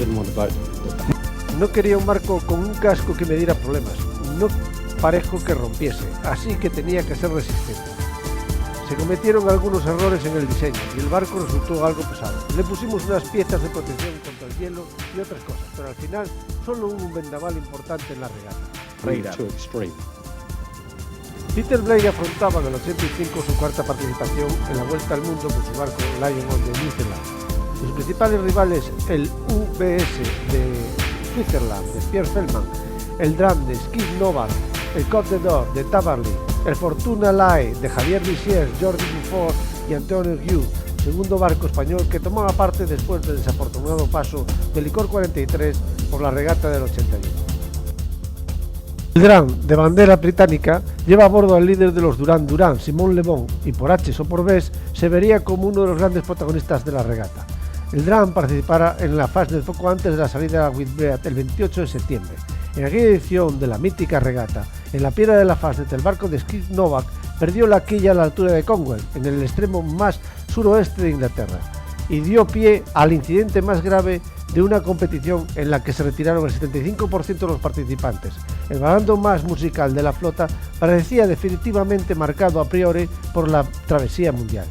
didn't want a boat. No quería un barco con un casco que me diera problemas, no parejo que rompiese, así que tenía que ser resistente. Se cometieron algunos errores en el diseño y el barco resultó algo pesado. Le pusimos unas piezas de protección contra el hielo y otras cosas, pero al final solo hubo un vendaval importante en la regata. Too extreme. Peter Blake afrontaba en el 85 su cuarta participación en la Vuelta al Mundo con su barco Lion of the New Zealand. Sus principales rivales, el UBS de Switzerland de Pierre Feldman, el Dram de Skip Novak, el Côte d'Or de Tabarly, el Fortuna Lai de Javier Vissiers, Jordi Beaufort y Antonio Guiu, segundo barco español que tomaba parte después del desafortunado paso del Licor 43 por la regata del 81. El Dram, de bandera británica, lleva a bordo al líder de los Duran Duran, Simon Le Bon, y por H o por B se vería como uno de los grandes protagonistas de la regata. El Dram participará en la Fastnet poco antes de la salida a Whitbread el 28 de septiembre. En aquella edición de la mítica regata, en la piedra de la Fastnet, el barco de Skip Novak perdió la quilla a la altura de Conwell, en el extremo más suroeste de Inglaterra, y dio pie al incidente más grave de una competición en la que se retiraron el 75% de los participantes. El bando más musical de la flota parecía definitivamente marcado a priori por la travesía mundial.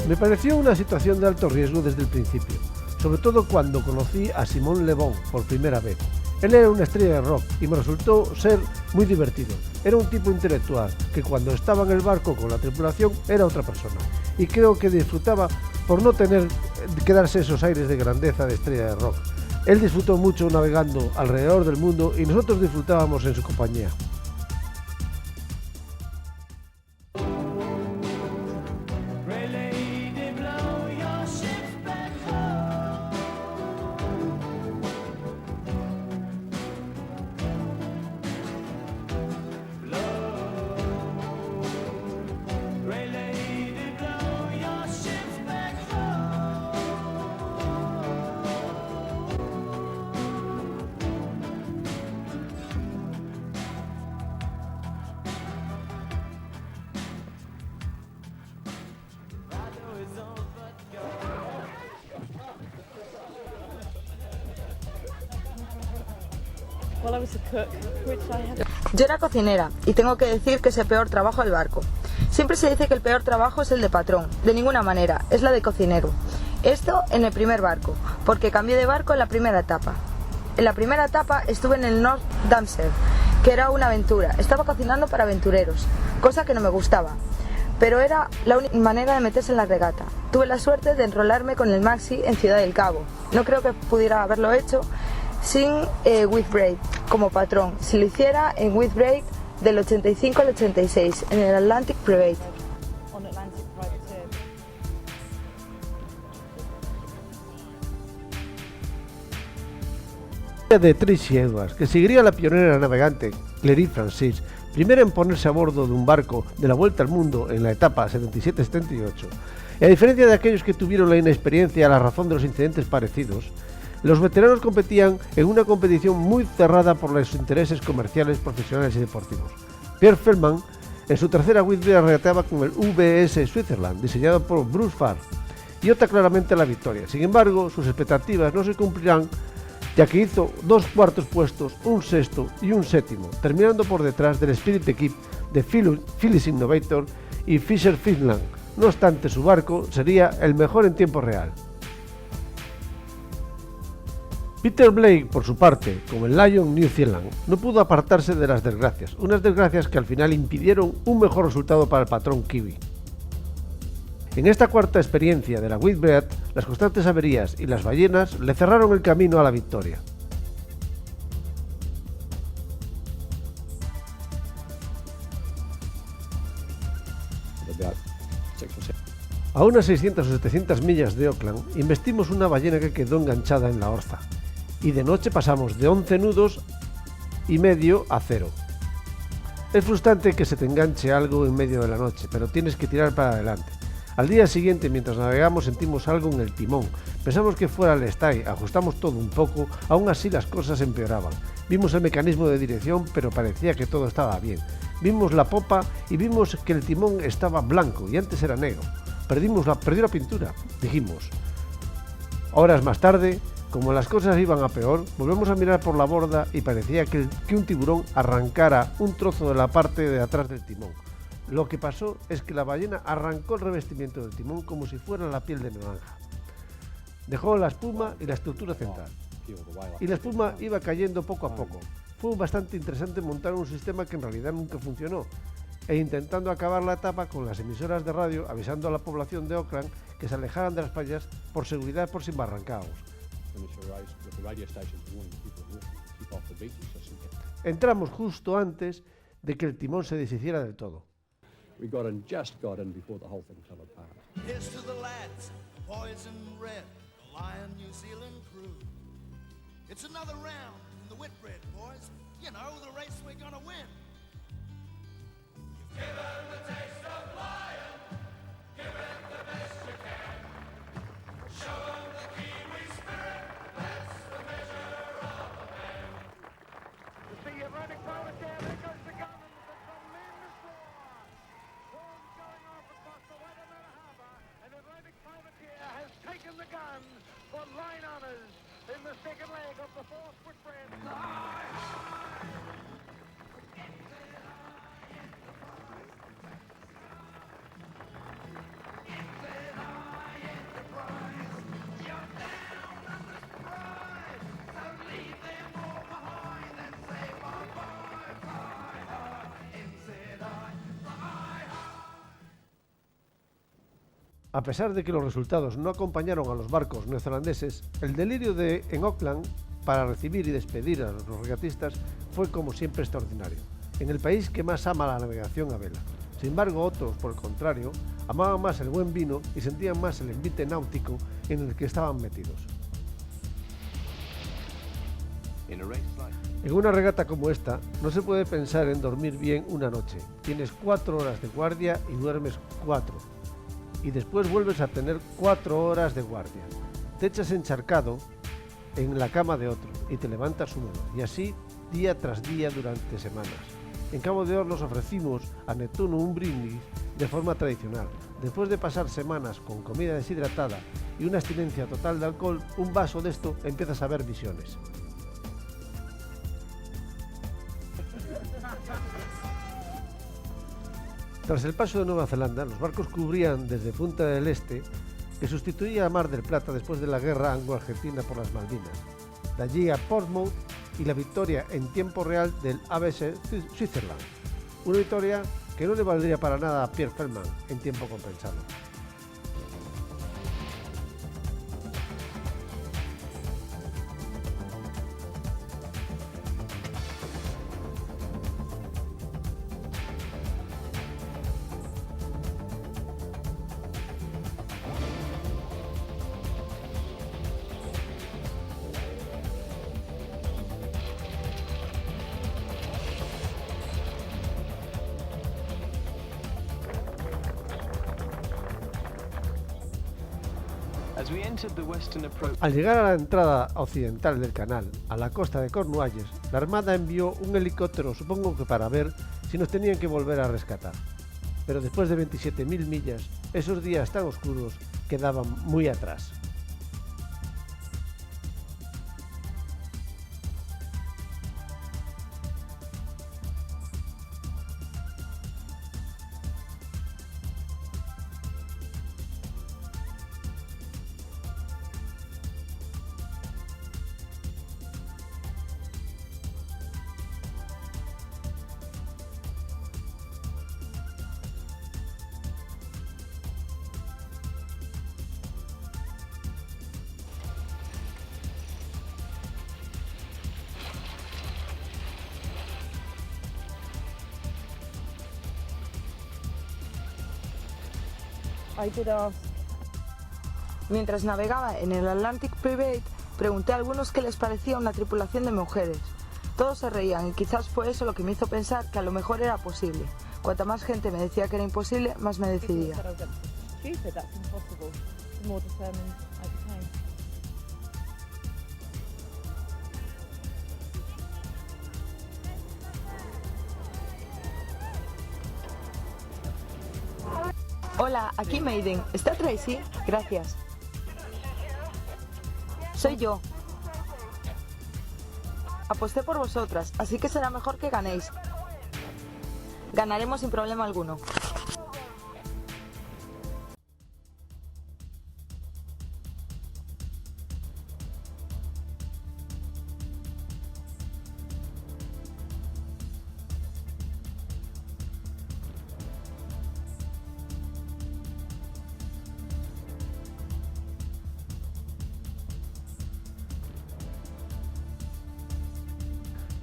Me pareció una situación de alto riesgo desde el principio, sobre todo cuando conocí a Simon Le Bon por primera vez. Él era una estrella de rock y me resultó ser muy divertido. Era un tipo intelectual que cuando estaba en el barco con la tripulación era otra persona, y creo que disfrutaba por no tener que darse esos aires de grandeza de estrella de rock. Él disfrutó mucho navegando alrededor del mundo y nosotros disfrutábamos en su compañía. Yo era cocinera y tengo que decir que es el peor trabajo del barco. Siempre se dice que el peor trabajo es el de patrón. De ninguna manera, es la de cocinero. Esto en el primer barco, porque cambié de barco en la primera etapa. En la primera etapa estuve en el North Damser, que era una aventura. Estaba cocinando para aventureros, cosa que no me gustaba, pero era la única manera de meterse en la regata. Tuve la suerte de enrolarme con el Maxi en Ciudad del Cabo. No creo que pudiera haberlo hecho sin Whitbread como patrón. Si lo hiciera en Whitbread del 85 al 86 en el Atlantic Private. De Tracy Edwards, que seguiría la pionera navegante Clary Francis, primera en ponerse a bordo de un barco de la Vuelta al Mundo en la etapa 77-78. Y a diferencia de aquellos que tuvieron la inexperiencia a la razón de los incidentes parecidos, los veteranos competían en una competición muy cerrada por los intereses comerciales, profesionales y deportivos. Pierre Feldman, en su tercera Whitbread, regateaba con el UBS Switzerland, diseñado por Bruce Farr, y opta claramente a la victoria. Sin embargo, sus expectativas no se cumplirán, ya que hizo 2 cuartos puestos, un sexto y un séptimo, terminando por detrás del Spirit Equipe de Phyllis Innovator y Fisher Finland. No obstante, su barco sería el mejor en tiempo real. Peter Blake, por su parte, como el Lion New Zealand, no pudo apartarse de las desgracias, unas desgracias que al final impidieron un mejor resultado para el patrón Kiwi. En esta cuarta experiencia de la Whitbread, las constantes averías y las ballenas le cerraron el camino a la victoria. A unas 600 o 700 millas de Auckland, investimos una ballena que quedó enganchada en la orza, y de noche pasamos de 11 nudos y medio a 0. Es frustrante que se te enganche algo en medio de la noche, pero tienes que tirar para adelante. Al día siguiente, mientras navegamos, sentimos algo en el timón. Pensamos que fuera el stay, ajustamos todo un poco, aún así las cosas empeoraban. Vimos el mecanismo de dirección, pero parecía que todo estaba bien. Vimos la popa y vimos que el timón estaba blanco y antes era negro. Perdió la pintura, dijimos. Horas más tarde, como las cosas iban a peor, volvemos a mirar por la borda y parecía que un tiburón arrancara un trozo de la parte de atrás del timón. Lo que pasó es que la ballena arrancó el revestimiento del timón como si fuera la piel de naranja. Dejó la espuma y la estructura central. Y la espuma iba cayendo poco a poco. Fue bastante interesante montar un sistema que en realidad nunca funcionó, e intentando acabar la etapa con las emisoras de radio avisando a la población de Auckland que se alejaran de las playas por seguridad por si embarrancábamos. Entramos justo antes de que el timón se deshiciera del todo. A pesar de que los resultados no acompañaron a los barcos neozelandeses, el delirio en Auckland para recibir y despedir a los regatistas fue como siempre extraordinario, en el país que más ama la navegación a vela. Sin embargo, otros, por el contrario, amaban más el buen vino y sentían más el envite náutico en el que estaban metidos. En una regata como esta, no se puede pensar en dormir bien una noche. Tienes 4 horas de guardia y duermes 4. Y después vuelves a tener 4 horas de guardia. Te echas encharcado en la cama de otro y te levantas húmedo, y así día tras día durante semanas. En Cabo de Hornos ofrecimos a Neptuno un brindis de forma tradicional. Después de pasar semanas con comida deshidratada y una abstinencia total de alcohol, un vaso de esto empiezas a ver visiones. Tras el paso de Nueva Zelanda, los barcos cubrían desde Punta del Este, que sustituía a Mar del Plata después de la guerra anglo-argentina por las Malvinas, de allí a Portsmouth y la victoria en tiempo real del ABC Switzerland, una victoria que no le valdría para nada a Pierre Feldman en tiempo compensado. Al llegar a la entrada occidental del canal, a la costa de Cornualles, la Armada envió un helicóptero, supongo que para ver si nos tenían que volver a rescatar. Pero después de 27.000 millas, esos días tan oscuros quedaban muy atrás. Mientras navegaba en el Atlantic Private, pregunté a algunos qué les parecía una tripulación de mujeres. Todos se reían y quizás fue eso lo que me hizo pensar que a lo mejor era posible. Cuanta más gente me decía que era imposible, más me decidía. Hola, aquí Maiden. ¿Está Tracy? Gracias. Soy yo. Aposté por vosotras, así que será mejor que ganéis. Ganaremos sin problema alguno.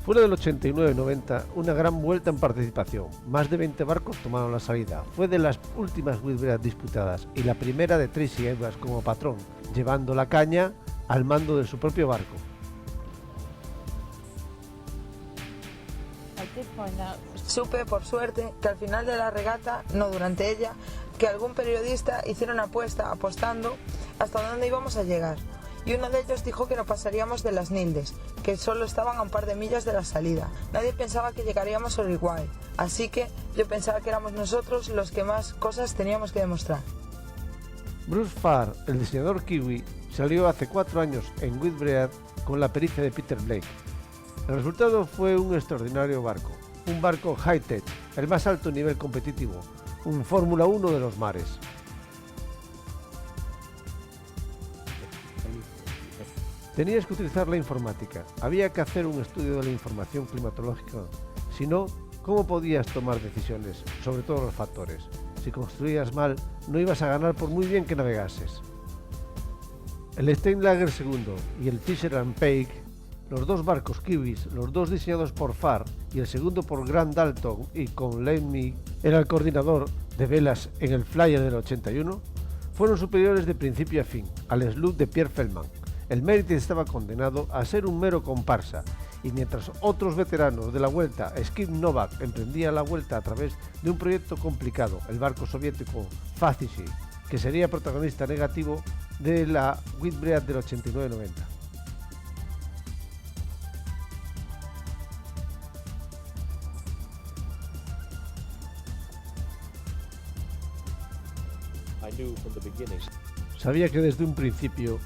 Fuera del 89-90, una gran vuelta en participación. Más de 20 barcos tomaron la salida. Fue de las últimas Whitbread disputadas y la primera de Tracy Edwards como patrón, llevando la caña al mando de su propio barco. Supe, por suerte, que al final de la regata, no durante ella, que algún periodista hiciera una apuesta apostando hasta dónde íbamos a llegar. Y uno de ellos dijo que no pasaríamos de las Nildes, que solo estaban a un par de millas de la salida. Nadie pensaba que llegaríamos a Uruguay, así que yo pensaba que éramos nosotros los que más cosas teníamos que demostrar. Bruce Farr, el diseñador kiwi, salió hace 4 años en Whitbread con la pericia de Peter Blake. El resultado fue un extraordinario barco, un barco high-tech, el más alto nivel competitivo, un Fórmula 1 de los mares. Tenías que utilizar la informática, había que hacer un estudio de la información climatológica, si no, ¿cómo podías tomar decisiones sobre todos los factores? Si construías mal, no ibas a ganar por muy bien que navegases. El Steinlager II y el Fisher & Payke, los dos barcos kiwis, los dos diseñados por Farr y el segundo por Grant Dalton y con Lemmy era el coordinador de velas en el Flyer del 81, fueron superiores de principio a fin al sloop de Pierre Feldman. El Meredith estaba condenado a ser un mero comparsa, y mientras otros veteranos de la vuelta, Skip Novak, emprendía la vuelta a través de un proyecto complicado, el barco soviético Fazishi, que sería protagonista negativo de la Whitbread del 89-90. Sabía que desde un principio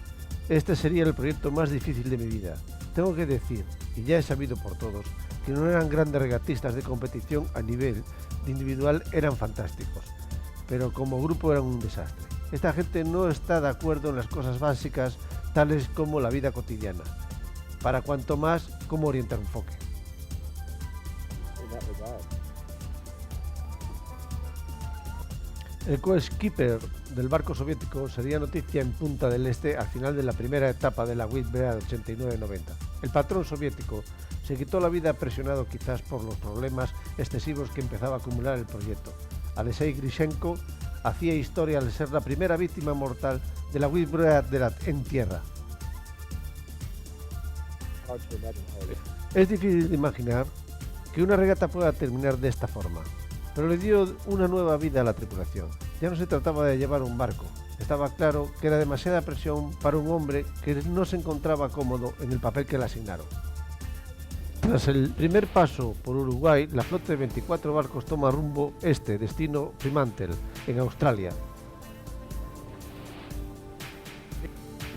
este sería el proyecto más difícil de mi vida. Tengo que decir, y ya he sabido por todos, que no eran grandes regatistas de competición a nivel de individual, eran fantásticos, pero como grupo eran un desastre. Esta gente no está de acuerdo en las cosas básicas, tales como la vida cotidiana, para cuanto más cómo orientar un enfoque. El co-skipper del barco soviético sería noticia en Punta del Este al final de la primera etapa de la Whitbread 89-90. El patrón soviético se quitó la vida presionado quizás por los problemas excesivos que empezaba a acumular el proyecto. Alexei Grishenko hacía historia al ser la primera víctima mortal de la Whitbread en tierra. Es difícil de imaginar que una regata pueda terminar de esta forma, pero le dio una nueva vida a la tripulación. Ya no se trataba de llevar un barco, estaba claro que era demasiada presión para un hombre que no se encontraba cómodo en el papel que le asignaron. Tras el primer paso por Uruguay, la flota de 24 barcos toma rumbo este, destino Fremantle, en Australia.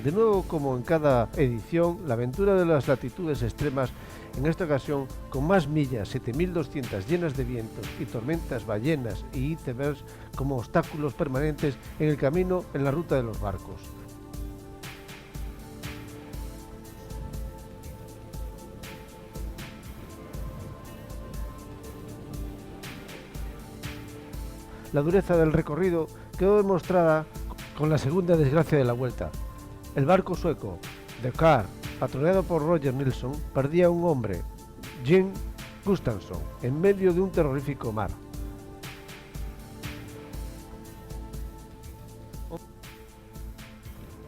De nuevo, como en cada edición, la aventura de las latitudes extremas, en esta ocasión con más millas, 7.200 llenas de vientos y tormentas, ballenas y icebergs como obstáculos permanentes en el camino en la ruta de los barcos. La dureza del recorrido quedó demostrada con la segunda desgracia de la vuelta. El barco sueco, The Car, patrocinado por Roger Nilsson, perdía a un hombre, Jim Gustafsson, en medio de un terrorífico mar.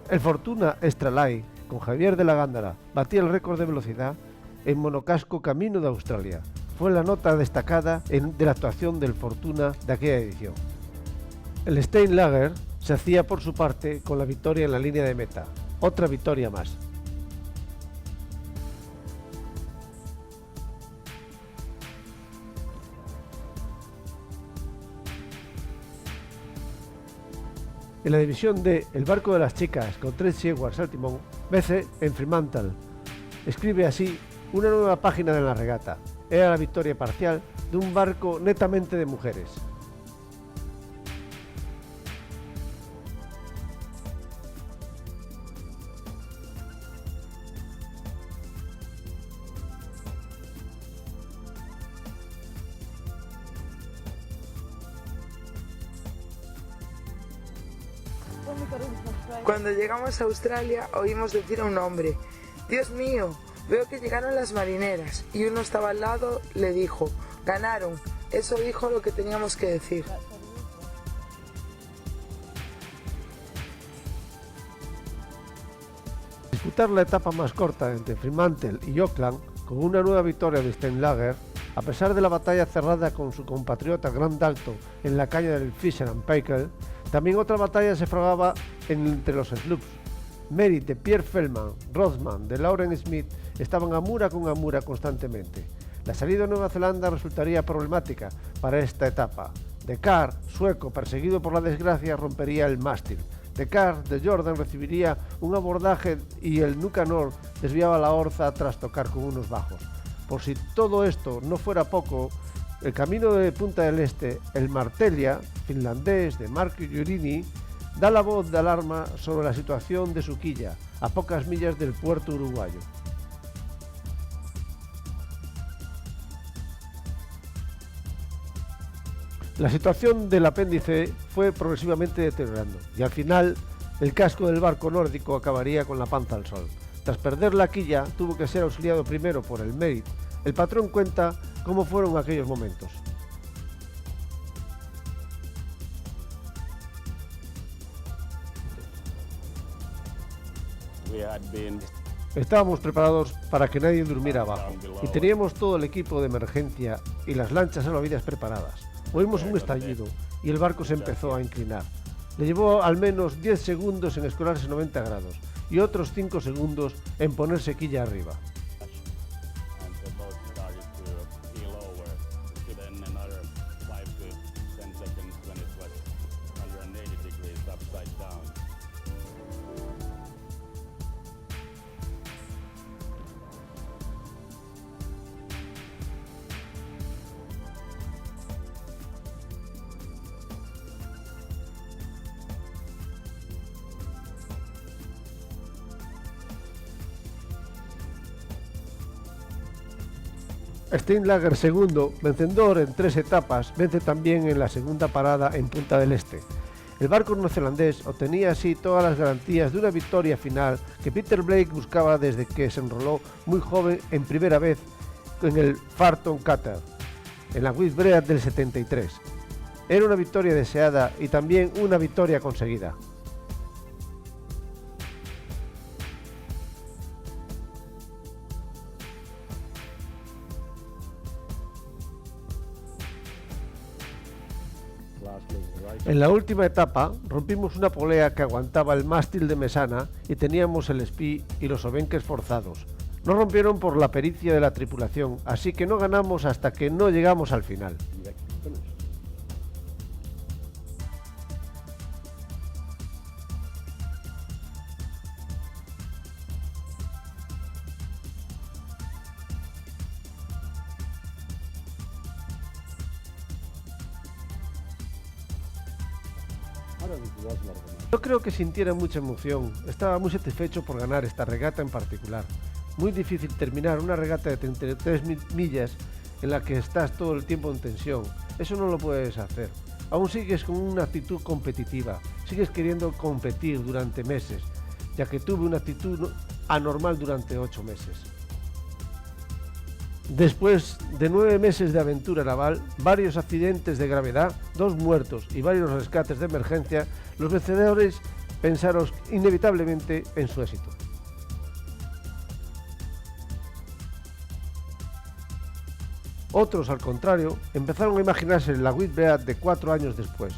El Fortuna Extra Light, con Javier de la Gándara, batía el récord de velocidad en monocasco camino de Australia. Fue la nota destacada de la actuación del Fortuna de aquella edición. El Steinlager se hacía por su parte con la victoria en la línea de meta. Otra victoria más. En la división D, el barco de las chicas, con Tracy Edwards al timón, BC en Fremantle escribe así una nueva página de la regata. Era la victoria parcial de un barco netamente de mujeres. Cuando llegamos a Australia oímos decir a un hombre: Dios mío, veo que llegaron las marineras. Y uno estaba al lado, le dijo: ganaron. Eso dijo lo que teníamos que decir. Disputar la etapa más corta entre Fremantle y Auckland con una nueva victoria de Steenlager, a pesar de la batalla cerrada con su compatriota Grant Dalton en la caña del Fisher and Paykel, también otra batalla se fragaba entre los sloops. Merit de Pierre Feldman, Rothman de Lauren Smith estaban a mura con Amura constantemente. La salida a Nueva Zelanda resultaría problemática para esta etapa. De Carr, sueco, perseguido por la desgracia, rompería el mástil. De Carr, de Jordan, recibiría un abordaje y el Nucanor desviaba la orza tras tocar con unos bajos. Por si todo esto no fuera poco, el camino de Punta del Este, el Martellia, finlandés de Marco Jurini, da la voz de alarma sobre la situación de su quilla, a pocas millas del puerto uruguayo. La situación del apéndice fue progresivamente deteriorando y al final el casco del barco nórdico acabaría con la panza al sol. Tras perder la quilla tuvo que ser auxiliado primero por el Merit. El patrón cuenta cómo fueron aquellos momentos. Estábamos preparados para que nadie durmiera abajo y teníamos todo el equipo de emergencia y las lanchas salvavidas preparadas. Oímos un estallido y el barco se empezó a inclinar. Le llevó al menos 10 segundos en escolarse 90 grados y otros 5 segundos en ponerse quilla arriba. Steenlager segundo, vencedor en 3 etapas, vence también en la segunda parada en Punta del Este. El barco neozelandés obtenía así todas las garantías de una victoria final que Peter Blake buscaba desde que se enroló muy joven en primera vez en el Farton Cutter, en la Whitbread del 73. Era una victoria deseada y también una victoria conseguida. En la última etapa rompimos una polea que aguantaba el mástil de mesana y teníamos el espí y los obenques forzados. No rompieron por la pericia de la tripulación, así que no ganamos hasta que no llegamos al final. No creo que sintiera mucha emoción, estaba muy satisfecho por ganar esta regata en particular. Muy difícil terminar una regata de 33 millas en la que estás todo el tiempo en tensión, eso no lo puedes hacer. Aún sigues con una actitud competitiva, sigues queriendo competir durante meses, ya que tuve una actitud anormal durante 8 meses. Después de 9 meses de aventura naval, varios accidentes de gravedad, 2 muertos y varios rescates de emergencia, los vencedores pensaron inevitablemente en su éxito. Otros, al contrario, empezaron a imaginarse la Whitbread de 4 años después,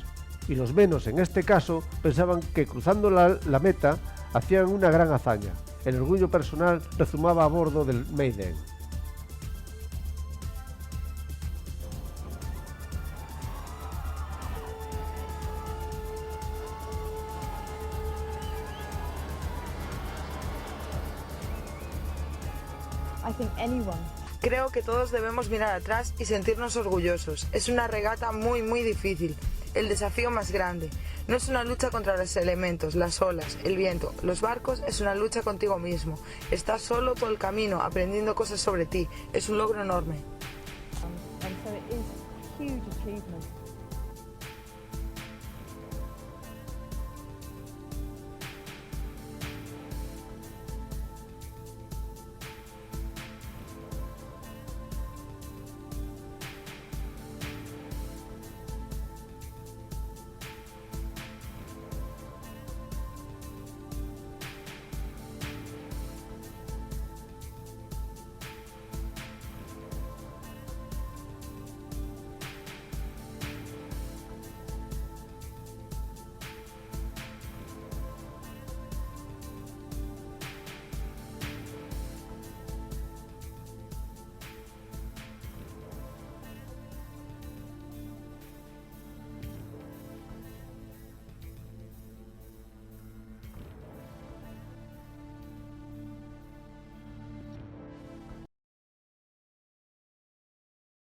y los menos en este caso pensaban que cruzando la meta hacían una gran hazaña. El orgullo personal rezumaba a bordo del Maiden. I think anyone. Creo que todos debemos mirar atrás y sentirnos orgullosos. Es una regata muy difícil, el desafío más grande. No es una lucha contra los elementos, las olas, el viento, los barcos, es una lucha contigo mismo. Estás solo todo el camino aprendiendo cosas sobre ti. Es un logro enorme. And so it is a huge achievement.